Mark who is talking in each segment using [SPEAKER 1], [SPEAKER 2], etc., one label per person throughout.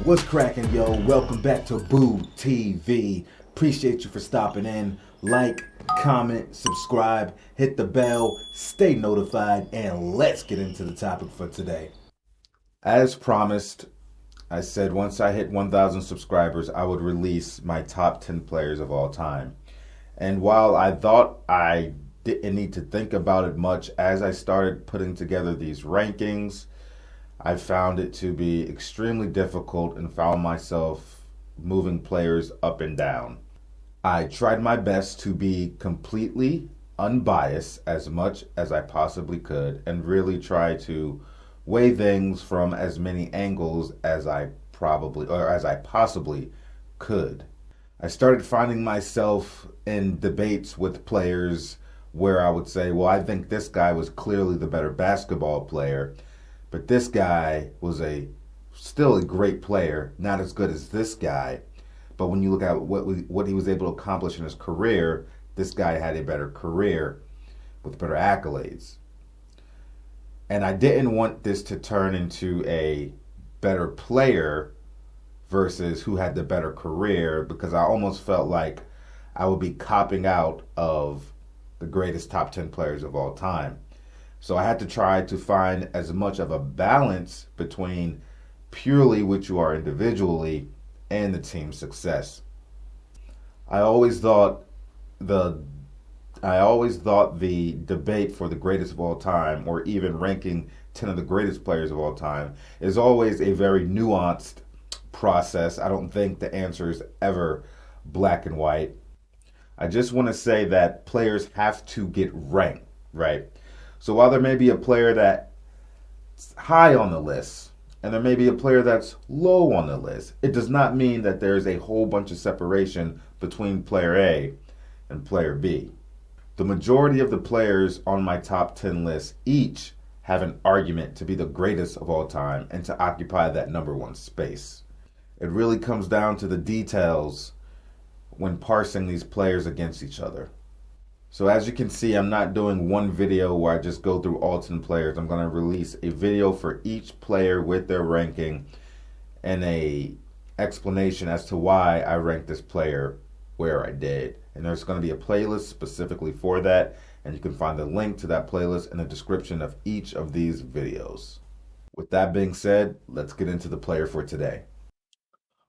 [SPEAKER 1] What's cracking, yo? Welcome back to Boo TV. Appreciate you for stopping in. Like, comment, subscribe, hit the bell, stay notified, and let's get into the topic for today. As promised, I said once I hit 1,000 subscribers, I would release my top 10 players of all time. And while I thought I didn't need to think about it much, as I started putting together these rankings, I found it to be extremely difficult and found myself moving players up and down. I tried my best to be completely unbiased as much as I possibly could and really try to weigh things from as many angles as I possibly could. I started finding myself in debates with players where I would say, well, I think this guy was clearly the better basketball player, but this guy was still a great player, not as good as this guy. But when you look at what he was able to accomplish in his career, this guy had a better career with better accolades. And I didn't want this to turn into a better player versus who had the better career, because I almost felt like I would be copping out of the greatest top 10 players of all time. So I had to try to find as much of a balance between purely what you are individually and the team's success. I always thought the debate for the greatest of all time, or even ranking 10 of the greatest players of all time, is always a very nuanced process. I don't think the answer is ever black and white. I just want to say that players have to get ranked, right? So while there may be a player that's high on the list, and there may be a player that's low on the list, it does not mean that there's a whole bunch of separation between player A and player B. The majority of the players on my top 10 list each have an argument to be the greatest of all time and to occupy that number one space. It really comes down to the details when parsing these players against each other. So as you can see, I'm not doing one video where I just go through all 10 players. I'm going to release a video for each player with their ranking and a explanation as to why I ranked this player where I did. And there's going to be a playlist specifically for that, and you can find the link to that playlist in the description of each of these videos. With that being said, let's get into the player for today.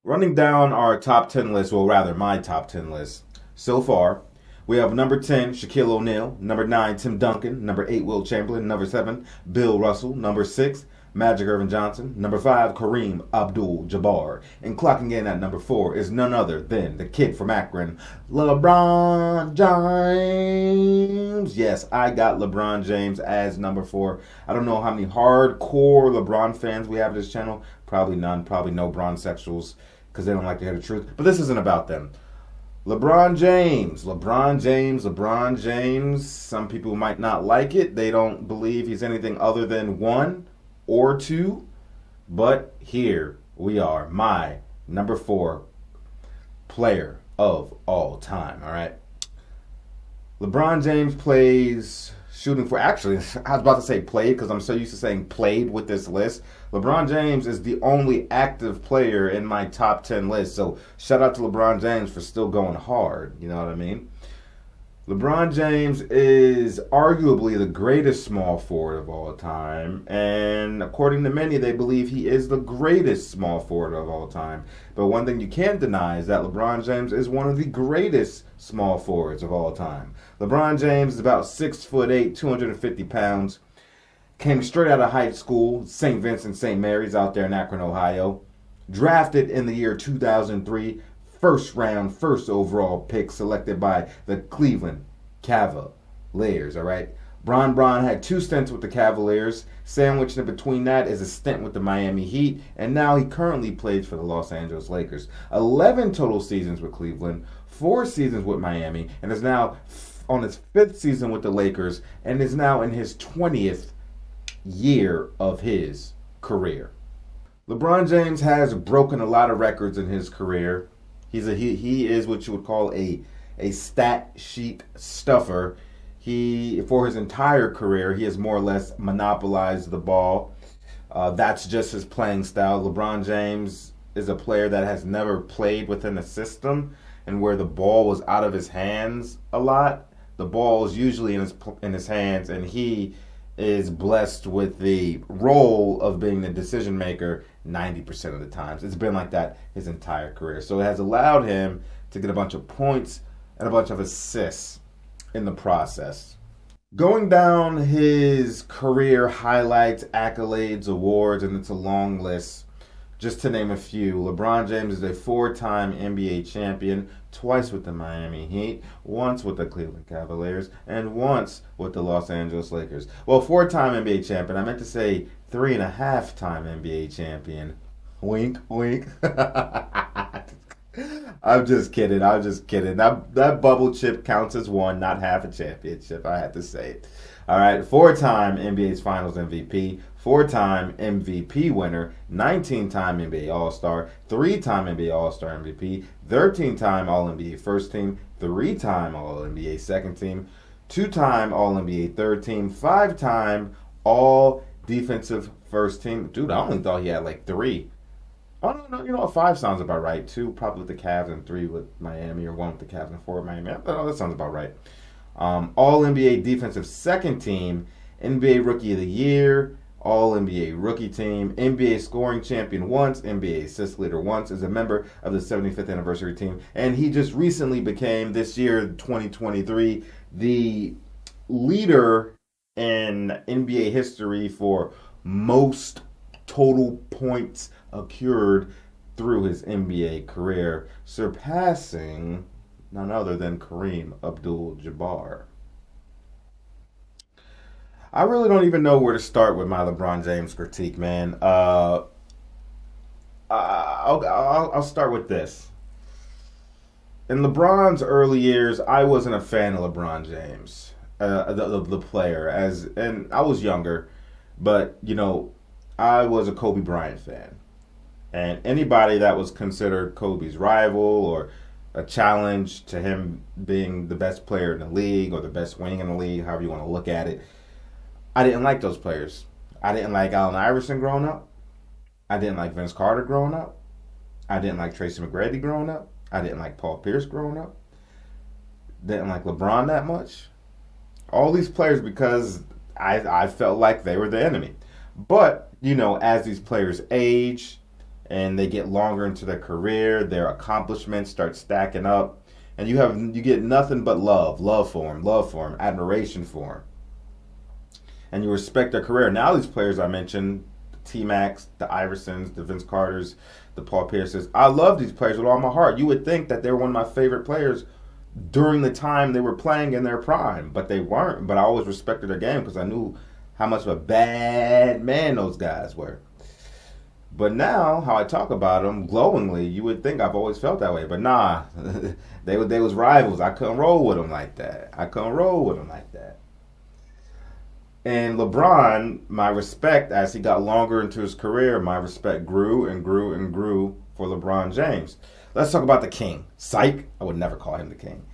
[SPEAKER 1] Running down our top 10 list, well rather my top 10 list so far, we have number 10, Shaquille O'Neal. Number 9, Tim Duncan. Number 8, Wilt Chamberlain. Number 7, Bill Russell. Number 6, Magic Earvin Johnson. Number 5, Kareem Abdul-Jabbar. And clocking in at number 4 is none other than the kid from Akron, LeBron James. Yes, I got LeBron James as number 4. I don't know how many hardcore LeBron fans we have on this channel. Probably none. Probably no Bronsexuals, because they don't like to hear the truth. But this isn't about them. LeBron James. Some people might not like it. They don't believe he's anything other than 1 or 2. But here we are, my number 4 player of all time, all right? LeBron James plays shooting for, actually, I was about to say played because I'm so used to saying played with this list. LeBron James is the only active player in my top 10 list. So shout out to LeBron James for still going hard. You know what I mean? LeBron James is arguably the greatest small forward of all time. And according to many, they believe he is the greatest small forward of all time. But one thing you can't deny is that LeBron James is one of the greatest small forwards of all time. LeBron James is about 6'8", 250 pounds. Came straight out of high school, St. Vincent St. Mary's out there in Akron, Ohio. Drafted in the year 2003, first round, first overall pick, selected by the Cleveland Cavaliers, all right? Bron had 2 stints with the Cavaliers. Sandwiched in between that is a stint with the Miami Heat, and now he currently plays for the Los Angeles Lakers. 11 total seasons with Cleveland, 4 seasons with Miami, and is now on his 5th season with the Lakers, and is now in his 20th year of his career. LeBron James has broken a lot of records in his career. He is what you would call a stat sheet stuffer. For his entire career, he has more or less monopolized the ball. That's just his playing style. LeBron James is a player that has never played within a system and where the ball was out of his hands a lot. The ball is usually in his hands, and he is blessed with the role of being the decision maker 90% of the times. It's been like that his entire career. So it has allowed him to get a bunch of points and a bunch of assists in the process. Going down his career highlights, accolades, awards, and it's a long list. Just to name a few, LeBron James is a four-time NBA champion, twice with the Miami Heat, once with the Cleveland Cavaliers, and once with the Los Angeles Lakers. Well, four-time NBA champion. I meant to say 3.5-time NBA champion. Wink, wink. I'm just kidding. I'm just kidding. That bubble chip counts as one, not half a championship. I had to say it. All right, four-time NBA's Finals MVP, four-time MVP winner, 19-time NBA All-Star, three-time NBA All-Star MVP, 13-time All-NBA First Team, three-time All-NBA Second Team, two-time All-NBA Third Team, five-time All-Defensive First Team. Dude, I only thought he had like three. Oh, no, you know what? Five sounds about right. Two probably with the Cavs and three with Miami, or one with the Cavs and four with Miami. Oh, that sounds about right. All NBA Defensive Second Team, NBA Rookie of the Year, All NBA Rookie Team, NBA Scoring Champion once, NBA Assist Leader once, is a member of the 75th Anniversary Team, and he just recently became, this year, 2023, the leader in NBA history for most total points accrued through his NBA career, surpassing none other than Kareem Abdul-Jabbar. I really don't even know where to start with my LeBron James critique, man. I'll start with this. In LeBron's early years, I wasn't a fan of LeBron James, the player, and I was younger, but I was a Kobe Bryant fan. And anybody that was considered Kobe's rival or a challenge to him being the best player in the league or the best wing in the league, however you want to look at it, I didn't like those players. I didn't like Allen Iverson growing up. I didn't like Vince Carter growing up. I didn't like Tracy McGrady growing up. I didn't like Paul Pierce growing up. Didn't like LeBron that much. All these players because I felt like they were the enemy. But, as these players age and they get longer into their career, their accomplishments start stacking up, and you get nothing but love for him, admiration for him. And you respect their career. Now these players I mentioned, the T-Macs, the Iversons, the Vince Carters, the Paul Pierces, I love these players with all my heart. You would think that they were one of my favorite players during the time they were playing in their prime, but they weren't. But I always respected their game because I knew how much of a bad man those guys were. But now, how I talk about them glowingly, you would think I've always felt that way. But nah, they was rivals. I couldn't roll with them like that. And LeBron, my respect, as he got longer into his career, my respect grew and grew and grew for LeBron James. Let's talk about the king. Psych. I would never call him the king.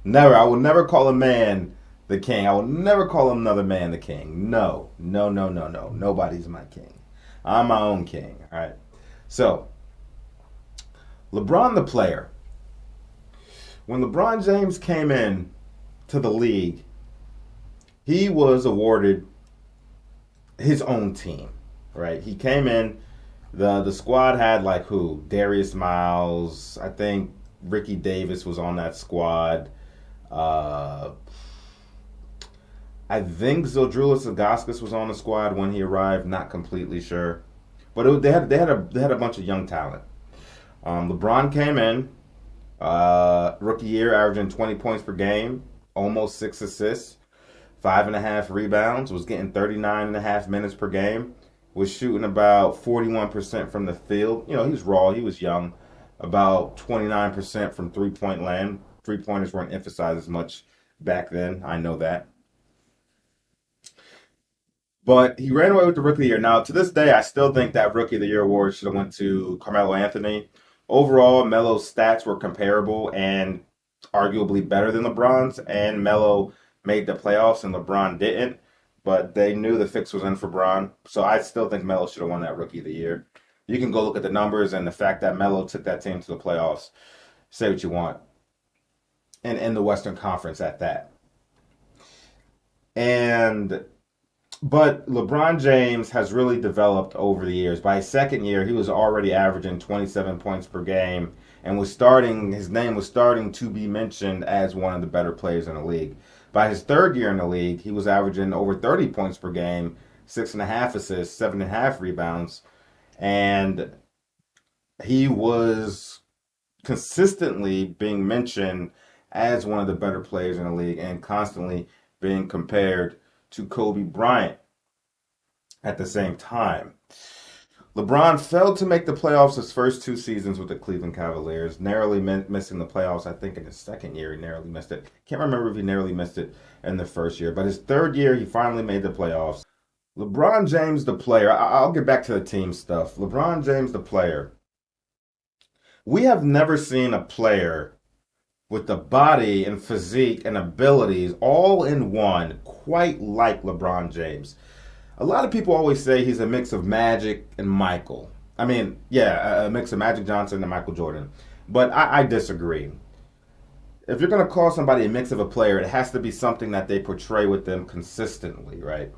[SPEAKER 1] Never. I will never call a man the king. I will never call another man the king. No. Nobody's my king. I'm my own king. All right. So, LeBron the player. When LeBron James came in to the league, he was awarded his own team, right? He came in, the squad had like who? Darius Miles, I think Ricky Davis was on that squad. I think Zydrunas Ilgauskas was on the squad when he arrived. Not completely sure, but they had a bunch of young talent. LeBron came in, rookie year, averaging 20 points per game, almost 6 assists, 5.5 rebounds. Was getting 39.5 minutes per game. Was shooting about 41% from the field. He was raw. He was young. About 29% from three-point land. Three-pointers weren't emphasized as much back then. I know that. But he ran away with the Rookie of the Year. Now, to this day, I still think that Rookie of the Year award should have went to Carmelo Anthony. Overall, Melo's stats were comparable and arguably better than LeBron's. And Melo made the playoffs and LeBron didn't. But they knew the fix was in for Bron. So I still think Melo should have won that Rookie of the Year. You can go look at the numbers and the fact that Melo took that team to the playoffs. Say what you want. And in the Western Conference at that. And but LeBron James has really developed over the years. By his second year, he was already averaging 27 points per game and his name was starting to be mentioned as one of the better players in the league. By his third year in the league, he was averaging over 30 points per game, 6.5 assists, 7.5 rebounds, and he was consistently being mentioned as one of the better players in the league and constantly being compared to Kobe Bryant at the same time. LeBron failed to make the playoffs his first 2 seasons with the Cleveland Cavaliers, narrowly missing the playoffs. I think in his second year he narrowly missed it. Can't remember if he narrowly missed it in the first year, but his third year he finally made the playoffs. LeBron James, the player, I'll get back to the team stuff. LeBron James, the player. We have never seen a player with the body and physique and abilities all in one quite like LeBron James. A lot of people always say he's a mix of Magic and Michael. I mean, yeah, a mix of Magic Johnson and Michael Jordan. But I disagree. If you're going to call somebody a mix of a player, it has to be something that they portray with them consistently, right?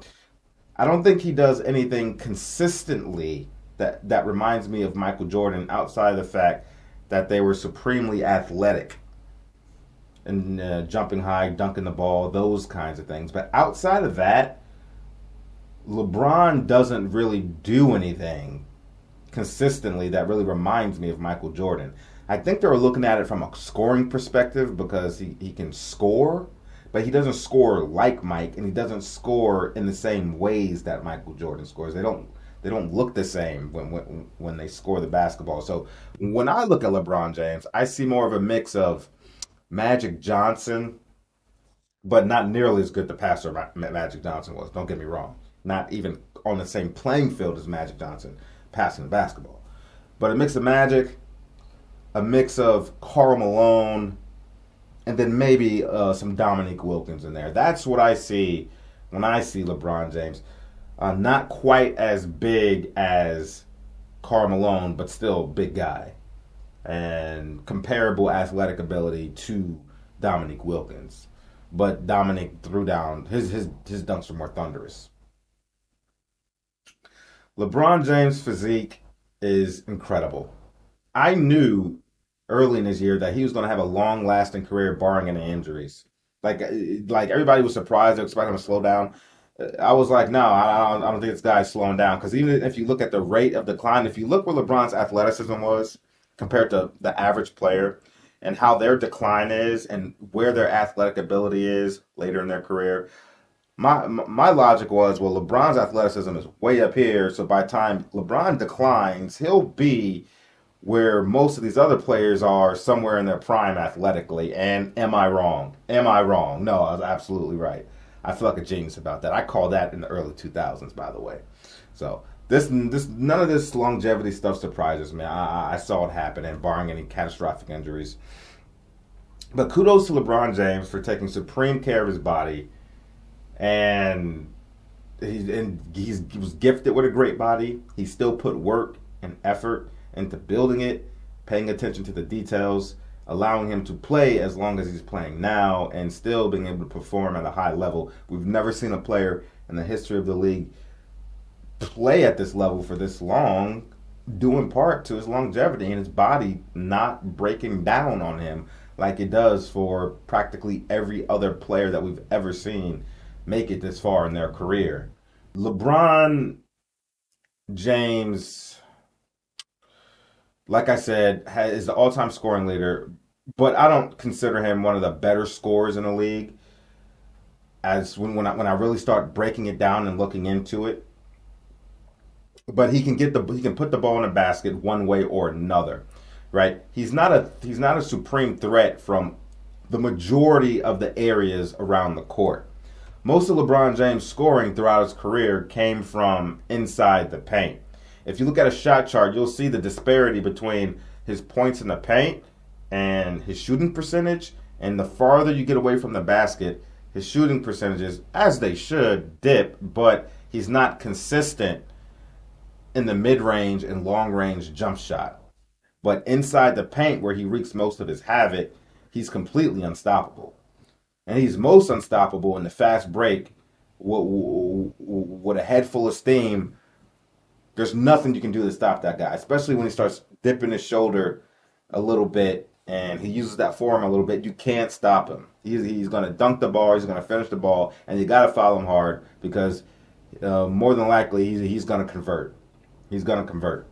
[SPEAKER 1] I don't think he does anything consistently that reminds me of Michael Jordan outside of the fact that they were supremely athletic and jumping high, dunking the ball, those kinds of things. But outside of that, LeBron doesn't really do anything consistently that really reminds me of Michael Jordan. I think they were looking at it from a scoring perspective because he can score, but he doesn't score like Mike, and he doesn't score in the same ways that Michael Jordan scores. They don't look the same when they score the basketball. So when I look at LeBron James, I see more of a mix of Magic Johnson, but not nearly as good the passer Magic Johnson was. Don't get me wrong. Not even on the same playing field as Magic Johnson passing the basketball. But a mix of Magic, a mix of Karl Malone, and then maybe some Dominique Wilkins in there. That's what I see when I see LeBron James. Not quite as big as Karl Malone, but still big guy. And comparable athletic ability to Dominique Wilkins. But Dominique threw down, his dunks were more thunderous. LeBron James' physique is incredible. I knew early in his year that he was going to have a long-lasting career barring any injuries. Like everybody was surprised, they expected him to slow down. I was like, no, I don't think this guy's slowing down. Because even if you look at the rate of decline, if you look where LeBron's athleticism was compared to the average player and how their decline is and where their athletic ability is later in their career, my logic was, well, LeBron's athleticism is way up here, so by the time LeBron declines, he'll be where most of these other players are, somewhere in their prime athletically. And am I wrong? Am I wrong? No, I was absolutely right. I feel like a genius about that. I call that in the early 2000s, by the way. So this none of this longevity stuff surprises me. I saw it happen, and barring any catastrophic injuries. But kudos to LeBron James for taking supreme care of his body. And he was gifted with a great body. He still put work and effort into building it, paying attention to the details, allowing him to play as long as he's playing now, and still being able to perform at a high level. We've never seen a player in the history of the league play at this level for this long, due in part to his longevity and his body not breaking down on him like it does for practically every other player that we've ever seen make it this far in their career. LeBron James, like I said, is the all-time scoring leader, but I don't consider him one of the better scorers in the league. As when I really start breaking it down and looking into it, but he can put the ball in the basket one way or another, right? He's not a supreme threat from the majority of the areas around the court. Most of LeBron James' scoring throughout his career came from inside the paint. If you look at a shot chart, you'll see the disparity between his points in the paint and his shooting percentage. And the farther you get away from the basket, his shooting percentages, as they should, dip, but he's not consistent in the mid-range and long-range jump shot. But inside the paint, where he wreaks most of his havoc, he's completely unstoppable. And he's most unstoppable in the fast break with a head full of steam. There's nothing you can do to stop that guy, especially when he starts dipping his shoulder a little bit and he uses that forearm a little bit. You can't stop him. He's going to dunk the ball. He's going to finish the ball, and you got to foul him hard because more than likely he's going to convert. He's going to convert.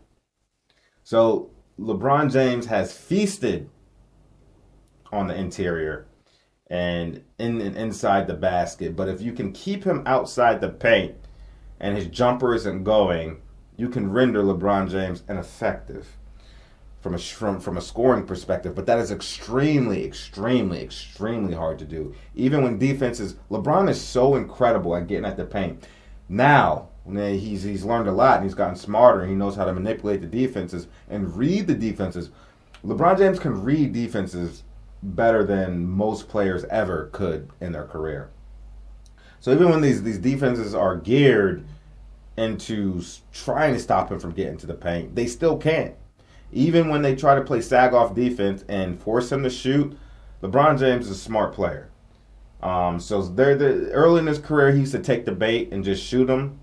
[SPEAKER 1] So LeBron James has feasted on the interior and inside the basket. But if you can keep him outside the paint and his jumper isn't going, you can render LeBron James ineffective from a scoring perspective. But that is extremely, extremely, extremely hard to do. Even when defenses, LeBron is so incredible at getting at the paint. Now, he's learned a lot and he's gotten smarter and he knows how to manipulate the defenses and read the defenses. LeBron James can read defenses better than most players ever could in their career. So even when these defenses are geared into trying to stop him from getting to the paint, they still can't. Even when they try to play sag-off defense and force him to shoot, LeBron James is a smart player. So early in his career, he used to take the bait and just shoot him,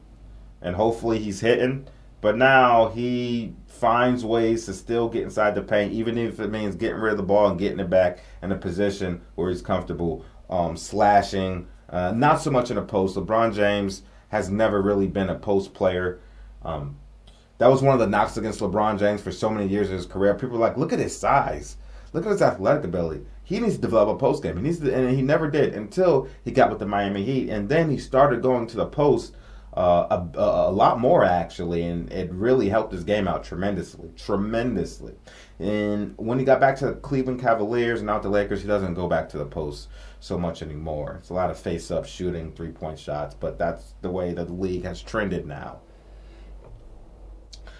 [SPEAKER 1] and hopefully he's hitting. But now he finds ways to still get inside the paint, even if it means getting rid of the ball and getting it back in a position where he's comfortable, slashing. Not so much in a post. LeBron James has never really been a post player. That was one of the knocks against LeBron James for so many years of his career. People were like, look at his size. Look at his athletic ability. He needs to develop a post game. And he never did until he got with the Miami Heat. And then he started going to the post a lot more, actually. And it really helped his game out tremendously. And when he got back to the Cleveland Cavaliers and out the Lakers, he doesn't go back to the post so much anymore. It's a lot of face-up shooting, three-point shots. But that's the way that the league has trended now.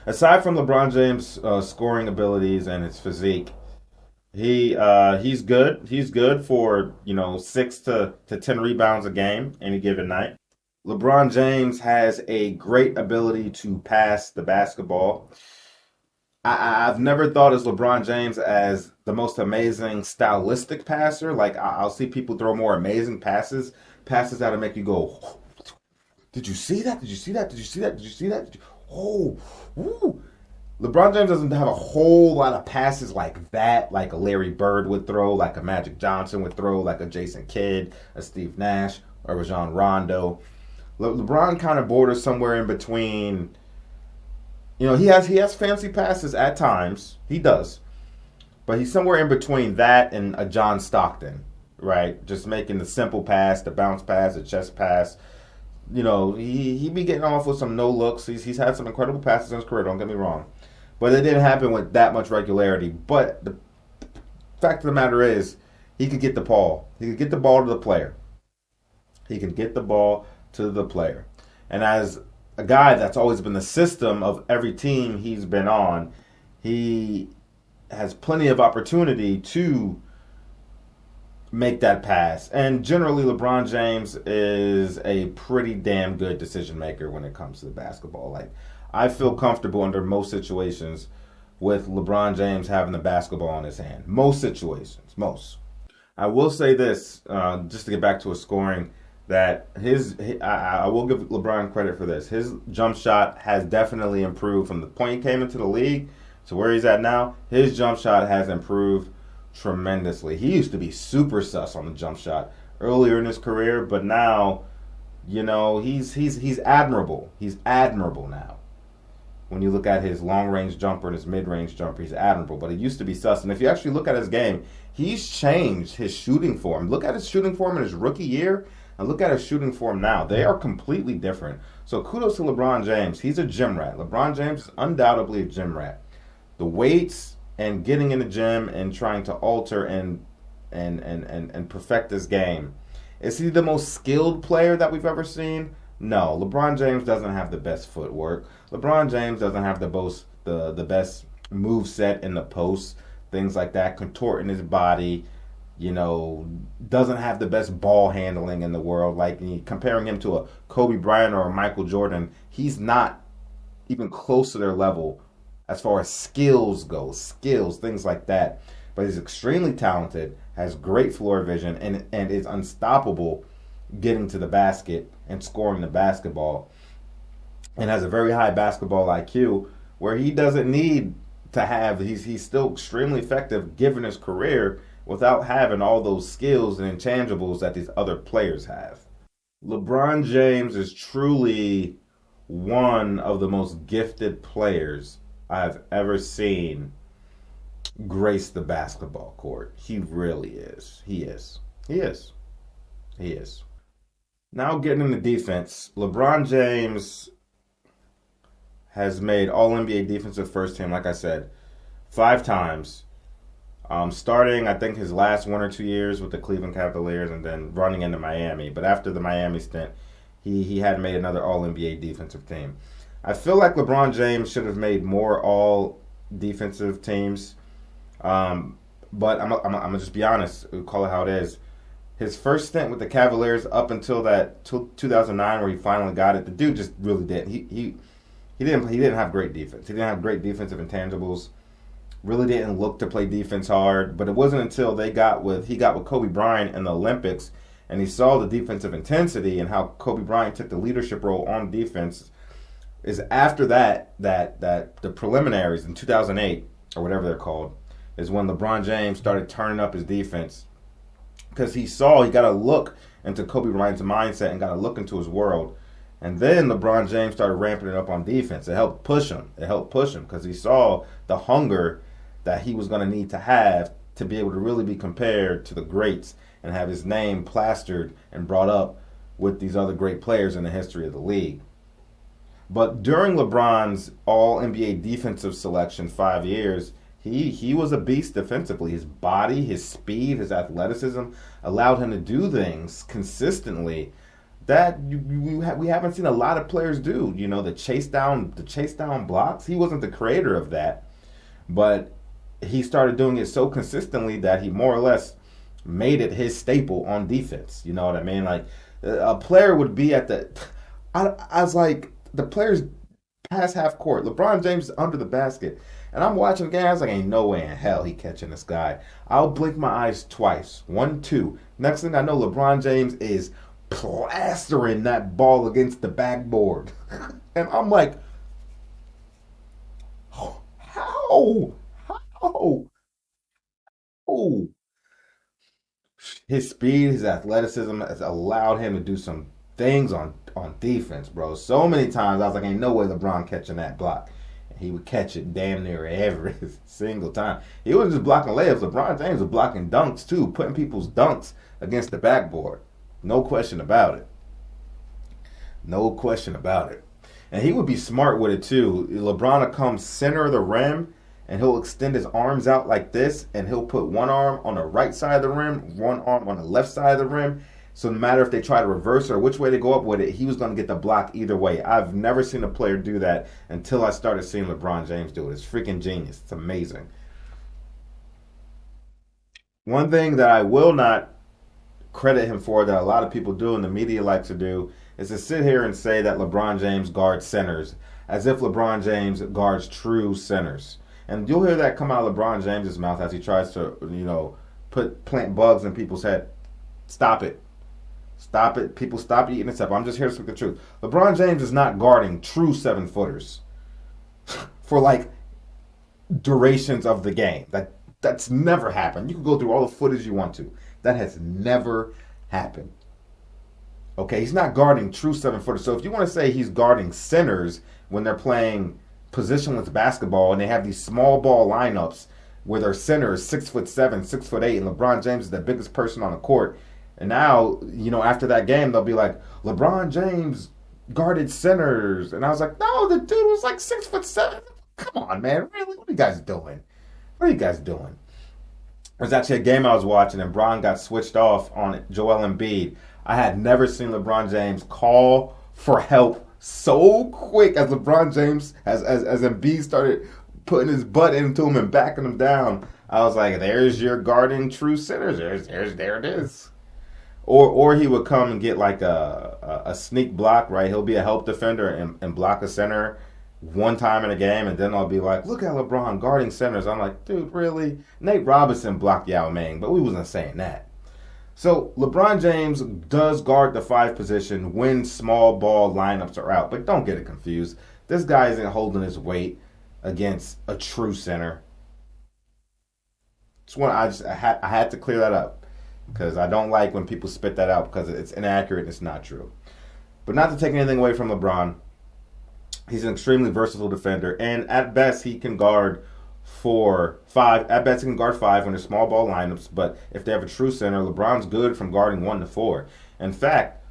[SPEAKER 1] Aside from LeBron James' scoring abilities and his physique, he's good. He's good for 6 to 10 rebounds a game any given night. LeBron James has a great ability to pass the basketball. I've never thought of LeBron James as the most amazing stylistic passer. Like I'll see people throw more amazing passes that'll make you go, "Did you see that? Did you see that? Did you see that? Did you see that?" Oh, woo. LeBron James doesn't have a whole lot of passes like that, like a Larry Bird would throw, like a Magic Johnson would throw, like a Jason Kidd, a Steve Nash, or Rajon Rondo. LeBron kind of borders somewhere in between. He has fancy passes at times. He does. But he's somewhere in between that and a John Stockton, right? Just making the simple pass, the bounce pass, the chest pass. He be getting off with some no looks. He's had some incredible passes in his career, don't get me wrong. But it didn't happen with that much regularity. But the fact of the matter is, he could get the ball. He could get the ball to the player. And as a guy that's always been the system of every team he's been on, he has plenty of opportunity to make that pass. And generally, LeBron James is a pretty damn good decision maker when it comes to the basketball. Like, I feel comfortable under most situations with LeBron James having the basketball in his hand. Most situations, most. I will say this, just to get back to his scoring, that I will give LeBron credit for this. His jump shot has definitely improved from the point he came into the league to where he's at now. His jump shot has improved tremendously. He used to be super sus on the jump shot earlier in his career, but now, he's admirable. He's admirable now. When you look at his long-range jumper and his mid-range jumper, he's admirable. But he used to be sus. And if you actually look at his game, he's changed his shooting form. Look at his shooting form in his rookie year and look at his shooting form now. They are completely different. So kudos to LeBron James. He's a gym rat. LeBron James is undoubtedly a gym rat. The weights and getting in the gym and trying to alter and perfect this game. Is he the most skilled player that we've ever seen? No. LeBron James doesn't have the best footwork. LeBron James doesn't have the best move set in the post, things like that, contorting his body, doesn't have the best ball handling in the world. Like comparing him to a Kobe Bryant or a Michael Jordan, he's not even close to their level as far as skills go, skills, things like that. But he's extremely talented, has great floor vision, and is unstoppable getting to the basket and scoring the basketball, and has a very high basketball IQ where he doesn't need to have, he's still extremely effective given his career without having all those skills and intangibles that these other players have. LeBron James is truly one of the most gifted players I've ever seen grace the basketball court. He really is. He is. He is. He is. Now getting into defense, LeBron James has made All NBA defensive first team, like I said, 5 times. Starting, I think, his last 1 or 2 years with the Cleveland Cavaliers and then running into Miami. But after the Miami stint, he had made another All NBA defensive team. I feel like LeBron James should have made more All defensive teams. But I'm gonna just be honest, call it how it is. His first stint with the Cavaliers up until that 2009 where he finally got it, the dude just really didn't. He didn't have great defense. He didn't have great defensive intangibles. Really didn't look to play defense hard. But it wasn't until he got with Kobe Bryant in the Olympics and he saw the defensive intensity and how Kobe Bryant took the leadership role on defense. Is after that the preliminaries in 2008 or whatever they're called is when LeBron James started turning up his defense because he got to look into Kobe Bryant's mindset and got to look into his world. And then LeBron James started ramping it up on defense. It helped push him. Because he saw the hunger that he was going to need to have to be able to really be compared to the greats and have his name plastered and brought up with these other great players in the history of the league. But during LeBron's All-NBA defensive selection 5 years, he was a beast defensively. His body, his speed, his athleticism allowed him to do things consistently that we haven't seen a lot of players do. You know, the chase down blocks. He wasn't the creator of that, but he started doing it so consistently that he more or less made it his staple on defense. You know what I mean? Like a player would be at the. I was like the players past half court. LeBron James is under the basket. And I'm watching the game. I was like, ain't no way in hell he catching this guy. I'll blink my eyes twice. 1, 2. Next thing I know, LeBron James is plastering that ball against the backboard. And I'm like, how? How? Oh. His speed, his athleticism has allowed him to do some things on defense, bro. So many times I was like, ain't no way LeBron catching that block. He would catch it damn near every single time. He wasn't just blocking layups. LeBron James was blocking dunks too, putting people's dunks against the backboard. No question about it. No question about it. And he would be smart with it too. LeBron will come center of the rim and he'll extend his arms out like this and he'll put one arm on the right side of the rim, one arm on the left side of the rim. So no matter if they try to reverse or which way they go up with it, he was going to get the block either way. I've never seen a player do that until I started seeing LeBron James do it. It's freaking genius. It's amazing. One thing that I will not credit him for that a lot of people do and the media likes to do is to sit here and say that LeBron James guards centers as if LeBron James guards true centers. And you'll hear that come out of LeBron James's mouth as he tries to, plant bugs in people's head. Stop it. Stop it. People stop eating this up. I'm just here to speak the truth. LeBron James is not guarding true 7-footers for like durations of the game. That's never happened. You can go through all the footage you want to. That has never happened. Okay, he's not guarding true 7-footers. So if you want to say he's guarding centers when they're playing positionless basketball and they have these small ball lineups where their center is 6'7", 6'8", and LeBron James is the biggest person on the court. And now, after that game, they'll be like, LeBron James guarded centers. And I was like, no, the dude was like 6'7". Come on, man. Really? What are you guys doing? There's actually a game I was watching and Bron got switched off on Joel Embiid. I had never seen LeBron James call for help so quick as LeBron James, as Embiid started putting his butt into him and backing him down. I was like, there's your guarding true centers. There it is. Or he would come and get like a sneak block, right? He'll be a help defender and block a center one time in a game, and then I'll be like, look at LeBron guarding centers. I'm like, dude, really? Nate Robinson blocked Yao Ming, but we wasn't saying that. So LeBron James does guard the 5 position when small ball lineups are out, but don't get it confused. This guy isn't holding his weight against a true center. I had to clear that up because I don't like when people spit that out because it's inaccurate and it's not true. But not to take anything away from LeBron, he's an extremely versatile defender, and at best he can guard 5. At best he can guard 5 when there's small ball lineups. But if they have a true center, LeBron's good from guarding 1 to 4. In fact,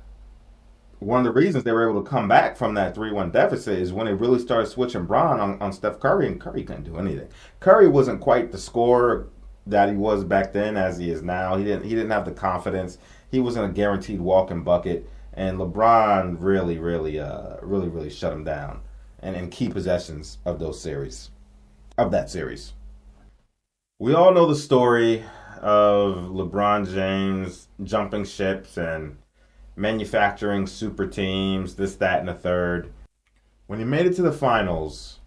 [SPEAKER 1] one of the reasons they were able to come back from that 3-1 deficit is when they really started switching Bron on Steph Curry, and Curry couldn't do anything. Curry wasn't quite the scorer that he was back then as he is now. He didn't have the confidence. He wasn't a guaranteed walking bucket, and LeBron really shut him down and in key possessions of that series. We all know the story of LeBron James jumping ships and manufacturing super teams, this, that, and the third. When he made it to the finals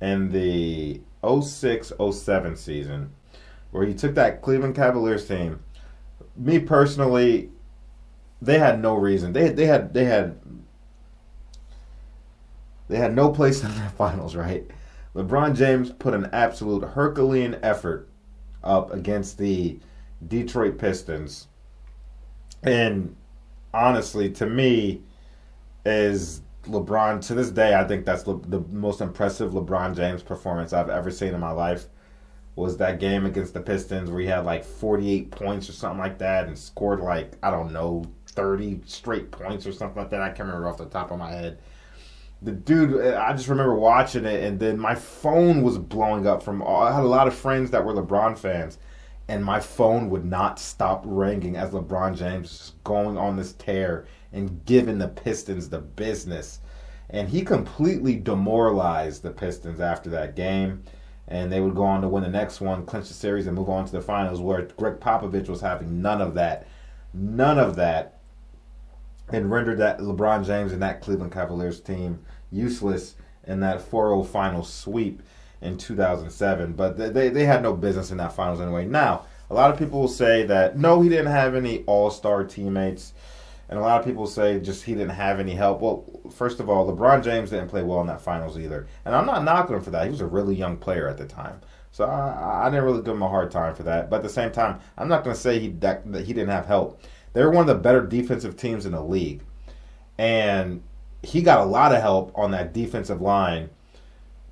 [SPEAKER 1] in the 06-07 season, where he took that Cleveland Cavaliers team, me personally, they had no reason. They had no place in the finals, right? LeBron James put an absolute Herculean effort up against the Detroit Pistons. And honestly, to me, is LeBron, to this day, I think that's the most impressive LeBron James performance I've ever seen in my life. Was that game against the Pistons where he had like 48 points or something like that and scored like, I don't know, 30 straight points or something like that. I can't remember off the top of my head. The dude, I just remember watching it, and then my phone was blowing up I had a lot of friends that were LeBron fans, and my phone would not stop ringing as LeBron James was going on this tear and giving the Pistons the business. And he completely demoralized the Pistons after that game, and they would go on to win the next one, clinch the series, and move on to the finals, where Greg Popovich was having none of that, and rendered that LeBron James and that Cleveland Cavaliers team useless in that 4-0 final sweep in 2007. But they had no business in that finals anyway. Now, a lot of people will say that, no, he didn't have any all-star teammates. And a lot of people say just he didn't have any help. Well, first of all, LeBron James didn't play well in that finals either. And I'm not knocking him for that. He was a really young player at the time. So I didn't really give him a hard time for that. But at the same time, I'm not going to say that he didn't have help. They were one of the better defensive teams in the league. And he got a lot of help on that defensive line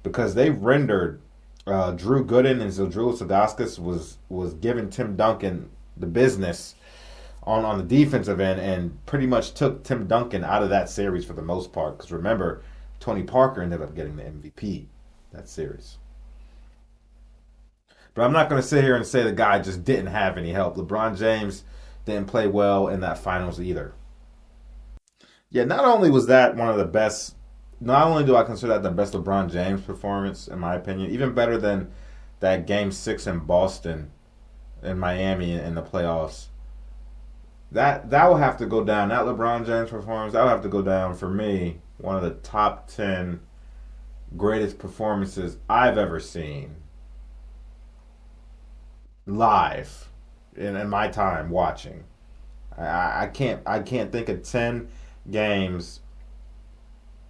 [SPEAKER 1] because they rendered Drew Gooden and Zildjius Ilgauskas was giving Tim Duncan the business on the defensive end and pretty much took Tim Duncan out of that series for the most part. Because remember, Tony Parker ended up getting the MVP that series. But I'm not going to sit here and say the guy just didn't have any help. LeBron James didn't play well in that finals either. Yeah, not only was that one of the best, not only do I consider that the best LeBron James performance, in my opinion, even better than that Game 6 in Boston, in Miami in the playoffs. That will have to go down. That LeBron James performance, that will have to go down for me, one of the top 10 greatest performances I've ever seen live in my time watching. I can't think of 10 games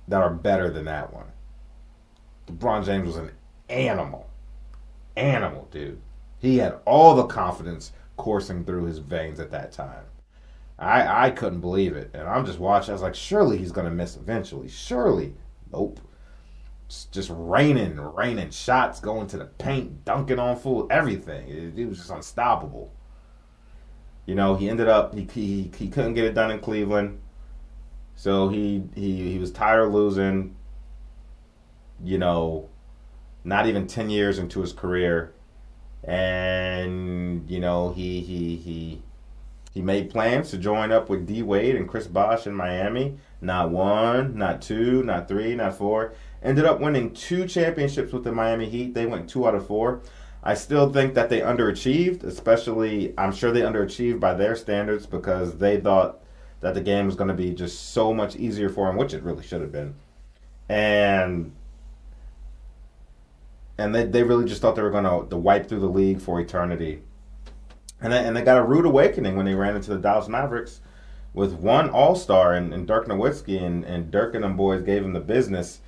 [SPEAKER 1] that are better than that one. LeBron James was an animal, dude. He had all the confidence coursing through his veins at that time. I couldn't believe it, and I'm just watching. I was like, surely he's gonna miss eventually. Surely, nope. Just raining shots, going to the paint, dunking on fool, everything. It was just unstoppable. You know, he ended up he couldn't get it done in Cleveland. So he was tired of losing, you know, not even 10 years into his career. And, you know, he made plans to join up with D Wade and Chris Bosh in Miami. Not 1, not 2, not 3, not 4. Ended up winning 2 championships with the Miami Heat. They went 2 out of 4. I still think that they underachieved, especially I'm sure they underachieved by their standards because they thought that the game was going to be just so much easier for him, which it really should have been. And and they really just thought they were going to wipe through the league for eternity. And they got a rude awakening when they ran into the Dallas Mavericks with one All-Star and Dirk Nowitzki, and Dirk and them boys gave him the business.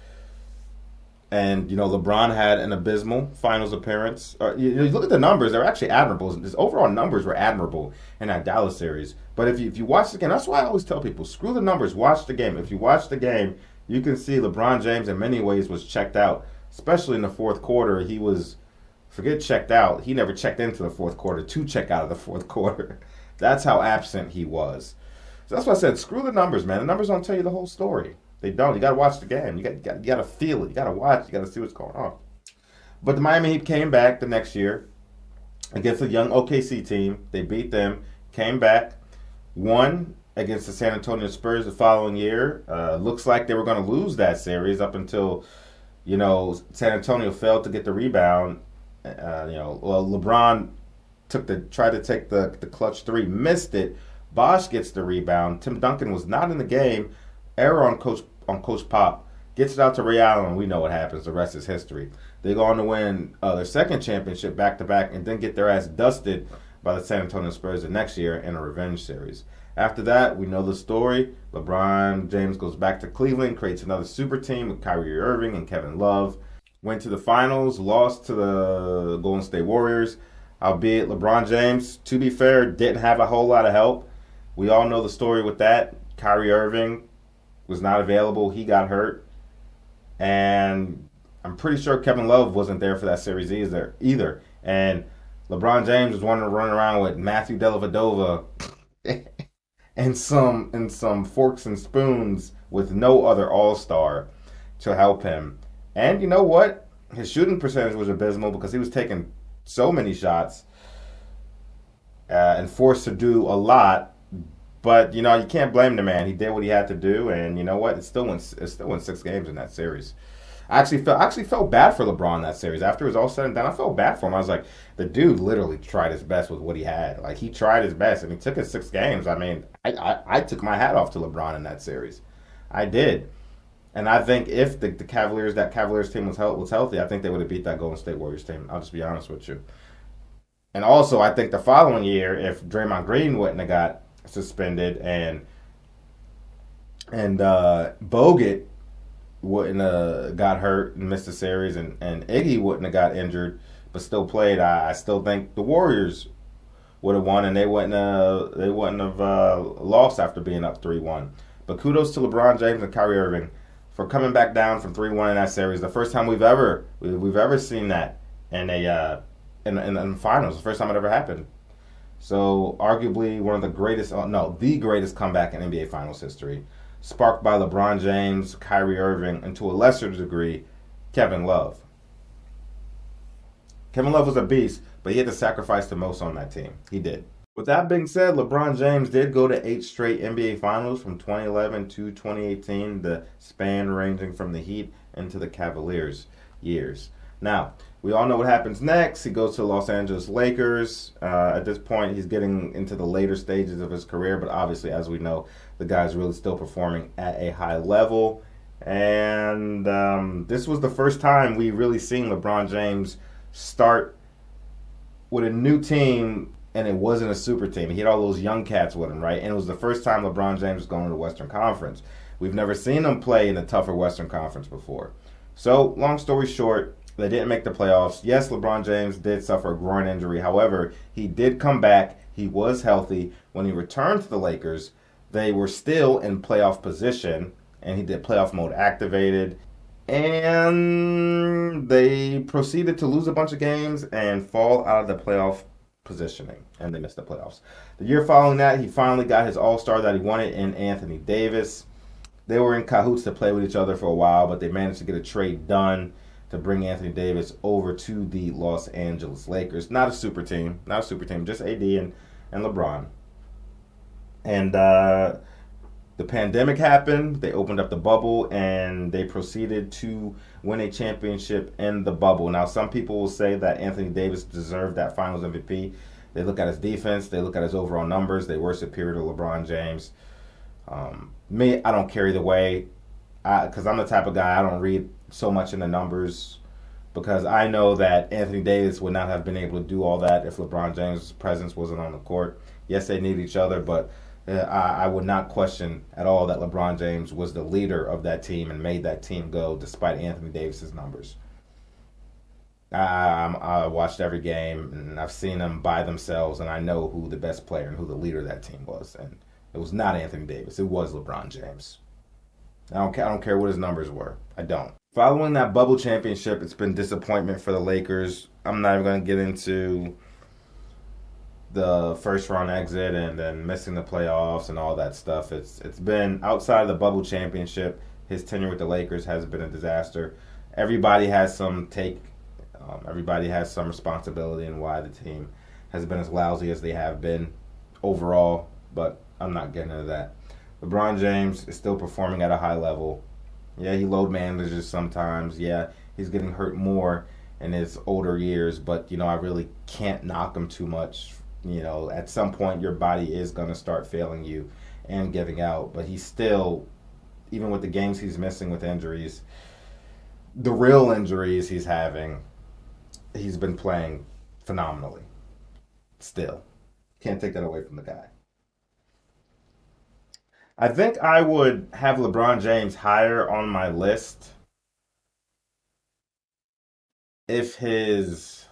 [SPEAKER 1] And, LeBron had an abysmal finals appearance. You look at the numbers, they're actually admirable. His overall numbers were admirable in that Dallas series. But if you watch the game, that's why I always tell people, screw the numbers, watch the game. If you watch the game, you can see LeBron James in many ways was checked out, especially in the fourth quarter. He was, forget checked out, he never checked into the fourth quarter to check out of the fourth quarter. That's how absent he was. So that's why I said, screw the numbers, man. The numbers don't tell you the whole story. They don't. You got to watch the game. You got to feel it. You got to watch. You got to see what's going on. But the Miami Heat came back the next year against a young OKC team. They beat them, came back, won against the San Antonio Spurs the following year. Looks like they were going to lose that series up until, San Antonio failed to get the rebound. LeBron tried to take the clutch three, missed it. Bosh gets the rebound. Tim Duncan was not in the game. Error on Coach Pop, gets it out to Ray Allen, and we know what happens. The rest is history. They go on to win their second championship back-to-back and then get their ass dusted by the San Antonio Spurs the next year in a revenge series. After that, we know the story. LeBron James goes back to Cleveland, creates another super team with Kyrie Irving and Kevin Love. Went to the finals, lost to the Golden State Warriors, albeit LeBron James, to be fair, didn't have a whole lot of help. We all know the story with that. Kyrie Irving was not available. He got hurt. And I'm pretty sure Kevin Love wasn't there for that series either. And LeBron James was wanting to run around with Matthew Dellavedova and some forks and spoons with no other all-star to help him. And you know what? His shooting percentage was abysmal because he was taking so many shots and forced to do a lot. But, you can't blame the man. He did what he had to do, and you know what? It still won 6 games in that series. I actually felt bad for LeBron in that series. After it was all said and done, I felt bad for him. I was like, the dude literally tried his best with what he had. Like, he tried his best, and he took his 6 games. I mean, I took my hat off to LeBron in that series. I did. And I think if that Cavaliers team was healthy, I think they would have beat that Golden State Warriors team. I'll just be honest with you. And also, I think the following year, if Draymond Green wouldn't have got suspended and Bogut wouldn't have got hurt and missed the series, and Iggy wouldn't have got injured but still played, I still think the Warriors would have won, and they wouldn't have lost after being up 3-1. But kudos to LeBron James and Kyrie Irving for coming back down from 3-1 in that series. The first time we've ever seen that in the finals. The first time it ever happened. So arguably one of the greatest, the greatest comeback in NBA Finals history, sparked by LeBron James, Kyrie Irving, and to a lesser degree, Kevin Love. Kevin Love was a beast, but he had to sacrifice the most on that team. He did. With that being said, LeBron James did go to 8 straight NBA Finals from 2011 to 2018, the span ranging from the Heat into the Cavaliers years. Now, we all know what happens next. He goes to the Los Angeles Lakers. At this point, he's getting into the later stages of his career, but obviously, as we know, the guy's really still performing at a high level. And this was the first time we really seen LeBron James start with a new team, and it wasn't a super team. He had all those young cats with him, right? And it was the first time LeBron James was going to the Western Conference. We've never seen him play in the tougher Western Conference before. So, long story short, they didn't make the playoffs. Yes, LeBron James did suffer a groin injury. However, he did come back. He was healthy. When he returned to the Lakers, they were still in playoff position, and he did playoff mode activated. And they proceeded to lose a bunch of games and fall out of the playoff positioning, and they missed the playoffs. The year following that, he finally got his all-star that he wanted in Anthony Davis. They were in cahoots to play with each other for a while, but they managed to get a trade done to bring Anthony Davis over to the Los Angeles Lakers. Not a super team, just AD and LeBron. And the pandemic happened. They opened up the bubble, and they proceeded to win a championship in the bubble. Now, some people will say that Anthony Davis deserved that Finals MVP. They look at his defense. They look at his overall numbers. They were superior to LeBron James. Me, I don't care either way, because I'm the type of guy, I don't read so much in the numbers. because I know that Anthony Davis would not have been able to do all that if LeBron James' presence wasn't on the court. Yes, they need each other, but I would not question at all that LeBron James was the leader of that team and made that team go despite Anthony Davis's numbers. I watched every game and I've seen them by themselves, and I know who the best player and who the leader of that team was. And it was not Anthony Davis, it was LeBron James. I don't care what his numbers were. I don't. Following that bubble championship, it's been disappointment for the Lakers. I'm not even going to get into the first round exit and then missing the playoffs and all that stuff. It's been outside of the bubble championship. His tenure with the Lakers has been a disaster. Everybody has some take. Everybody has some responsibility in why the team has been as lousy as they have been overall. But I'm not getting into that. LeBron James is still performing at a high level. Yeah, he load manages sometimes. Yeah, he's getting hurt more in his older years, but I really can't knock him too much. At some point your body is going to start failing you and giving out, but he's still, even with the games he's missing with injuries, the real injuries he's having, he's been playing phenomenally. Still, can't take that away from the guy. I think I would have LeBron James higher on my list if his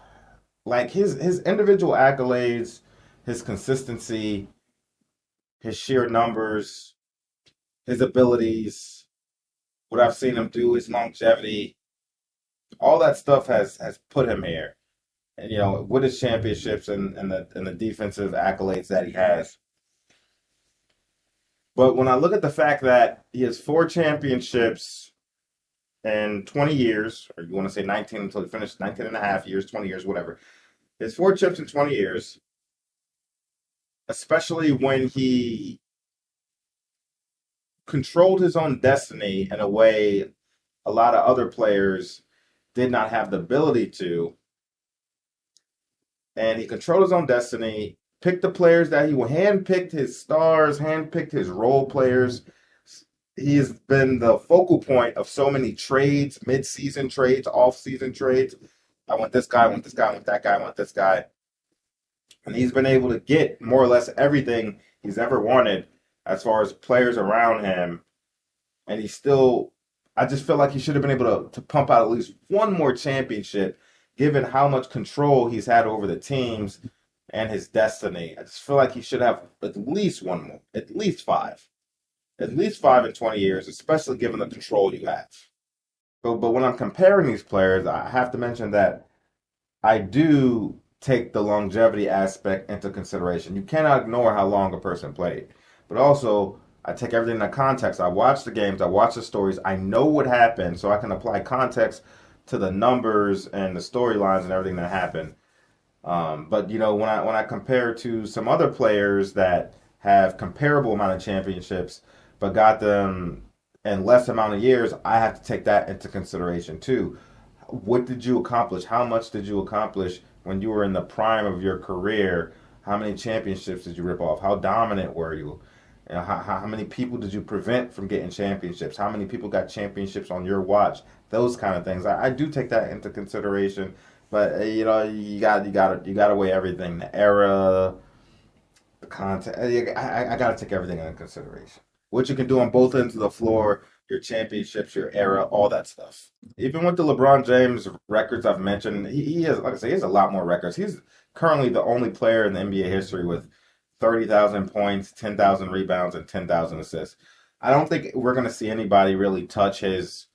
[SPEAKER 1] individual accolades, his consistency, his sheer numbers, his abilities, what I've seen him do, his longevity, all that stuff has put him here. And with his championships and the defensive accolades that he has. But when I look at the fact that he has four championships in 20 years, or you want to say 19 until he finished 19 and a half years, 20 years, whatever. His four chips in 20 years, especially when he controlled his own destiny in a way a lot of other players did not have the ability to. And he controlled his own destiny, picked the players that he handpicked, his stars, handpicked his role players. He has been the focal point of so many trades, mid-season trades, off-season trades. I want this guy, I want this guy, I want that guy, I want this guy. And he's been able to get more or less everything he's ever wanted as far as players around him. And I just feel like he should have been able to pump out at least one more championship, given how much control he's had over the teams and his destiny. I just feel like he should have at least one more, at least five. At least five in 20 years, especially given the control you have. But when I'm comparing these players, I have to mention that I do take the longevity aspect into consideration. You cannot ignore how long a person played. But also, I take everything in context. I watch the games, I watch the stories, I know what happened, so I can apply context to the numbers and the storylines and everything that happened. But when I compare to some other players that have comparable amount of championships, but got them in less amount of years, I have to take that into consideration too. What did you accomplish? How much did you accomplish when you were in the prime of your career? How many championships did you rip off? How dominant were you? How many people did you prevent from getting championships? How many people got championships on your watch? Those kind of things. I do take that into consideration, but you got to weigh everything. The era, the content. I got to take everything into consideration. What you can do on both ends of the floor, your championships, your era, all that stuff. Even with the LeBron James records I've mentioned, he has, like I say, he has a lot more records. He's currently the only player in the NBA history with 30,000 points, 10,000 rebounds, and 10,000 assists. I don't think we're going to see anybody really touch his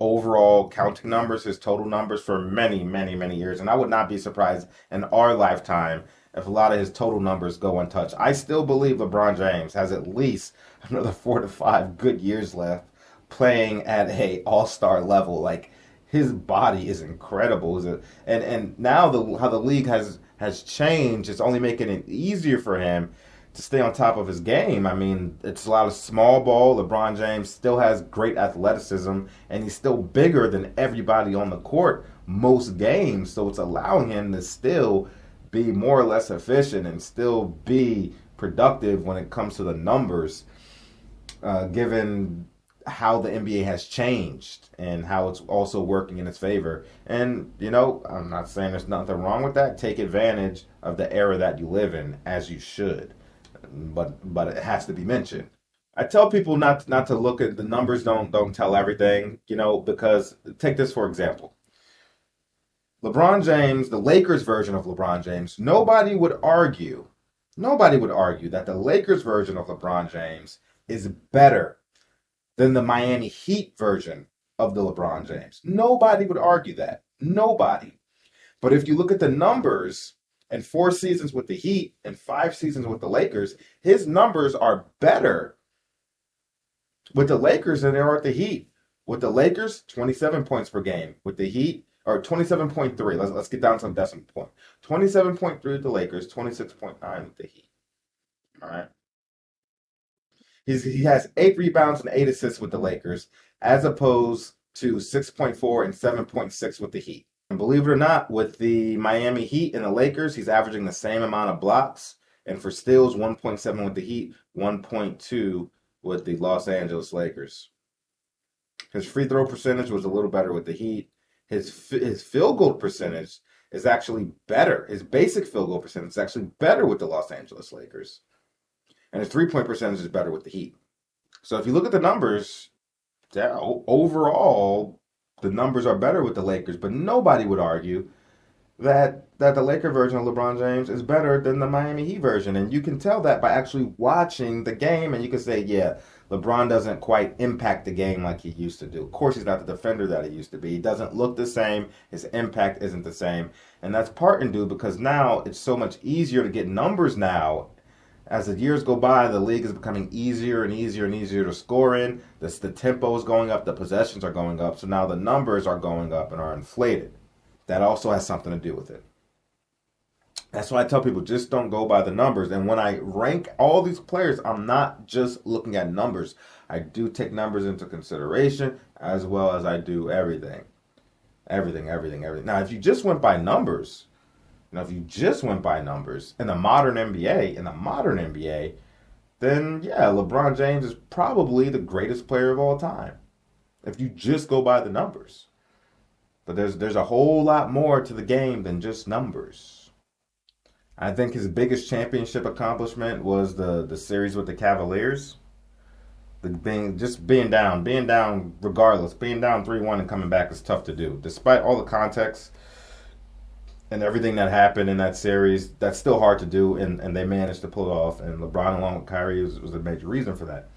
[SPEAKER 1] overall counting numbers, his total numbers for many, many, many years. And I would not be surprised in our lifetime if a lot of his total numbers go untouched. I still believe LeBron James has at least another 4 to 5 good years left playing at a all-star level. Like, his body is incredible. And now how the league has changed, it's only making it easier for him to stay on top of his game. I mean, it's a lot of small ball. LeBron James still has great athleticism, and he's still bigger than everybody on the court most games. So it's allowing him to still be more or less efficient and still be productive when it comes to the numbers, given how the NBA has changed and how it's also working in its favor. And, I'm not saying there's nothing wrong with that. Take advantage of the era that you live in, as you should. But it has to be mentioned. I tell people not to look at the numbers, don't tell everything, because take this for example. LeBron James, the Lakers version of LeBron James, nobody would argue that the Lakers version of LeBron James is better than the Miami Heat version of the LeBron James. Nobody would argue that. Nobody. But if you look at the numbers and 4 seasons with the Heat and 5 seasons with the Lakers, his numbers are better with the Lakers than they are with the Heat. With the Lakers, 27 points per game. With the Heat, or 27.3. Let's get down to the decimal point. 27.3 with the Lakers, 26.9 with the Heat. All right. He has 8 rebounds and 8 assists with the Lakers, as opposed to 6.4 and 7.6 with the Heat. And believe it or not, with the Miami Heat and the Lakers, he's averaging the same amount of blocks. And for steals, 1.7 with the Heat, 1.2 with the Los Angeles Lakers. His free throw percentage was a little better with the Heat. His field goal percentage is actually better. His basic field goal percentage is actually better with the Los Angeles Lakers. And his three-point percentage is better with the Heat. So if you look at the numbers, overall, the numbers are better with the Lakers. But nobody would argue that the Laker version of LeBron James is better than the Miami Heat version. And you can tell that by actually watching the game. And you can say, yeah, LeBron doesn't quite impact the game like he used to do. Of course, he's not the defender that he used to be. He doesn't look the same. His impact isn't the same. And that's part and due because now it's so much easier to get numbers now. As the years go by, the league is becoming easier and easier and easier to score in. The tempo is going up. The possessions are going up. So now the numbers are going up and are inflated. That also has something to do with it. That's why I tell people, just don't go by the numbers. And when I rank all these players, I'm not just looking at numbers. I do take numbers into consideration as well as I do everything. Everything. Now, if you just went by numbers, in the modern NBA, then yeah, LeBron James is probably the greatest player of all time. If you just go by the numbers. But there's a whole lot more to the game than just numbers. I think his biggest championship accomplishment was the series with the Cavaliers. Being down regardless, being down 3-1 and coming back is tough to do. Despite all the context and everything that happened in that series, that's still hard to do, and they managed to pull it off. And LeBron, along with Kyrie, was a major reason for that.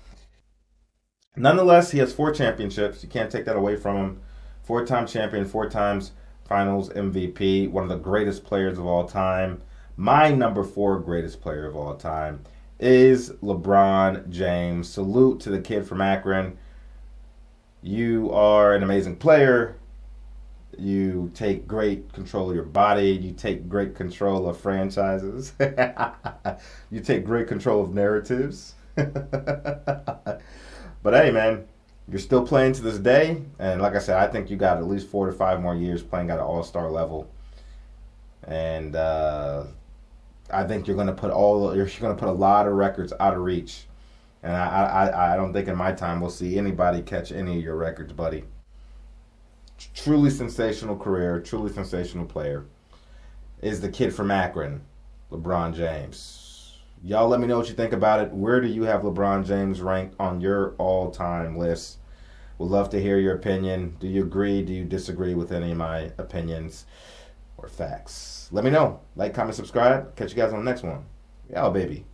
[SPEAKER 1] Nonetheless, he has 4 championships. You can't take that away from him. 4-time champion, 4 times Finals MVP, one of the greatest players of all time. My number 4 greatest player of all time is LeBron James. Salute to the kid from Akron. You are an amazing player. You take great control of your body. You take great control of franchises. You take great control of narratives. But hey, man, you're still playing to this day. And like I said, I think you got at least 4 to 5 more years playing at an all-star level. And I think you're going to put a lot of records out of reach. And I don't think in my time we'll see anybody catch any of your records, buddy. Truly sensational career, truly sensational player is the kid from Akron, LeBron James. Y'all let me know what you think about it. Where do you have LeBron James ranked on your all-time list? Would love to hear your opinion. Do you agree? Do you disagree with any of my opinions or facts? Let me know. Like, comment, subscribe. Catch you guys on the next one. Yeah, baby.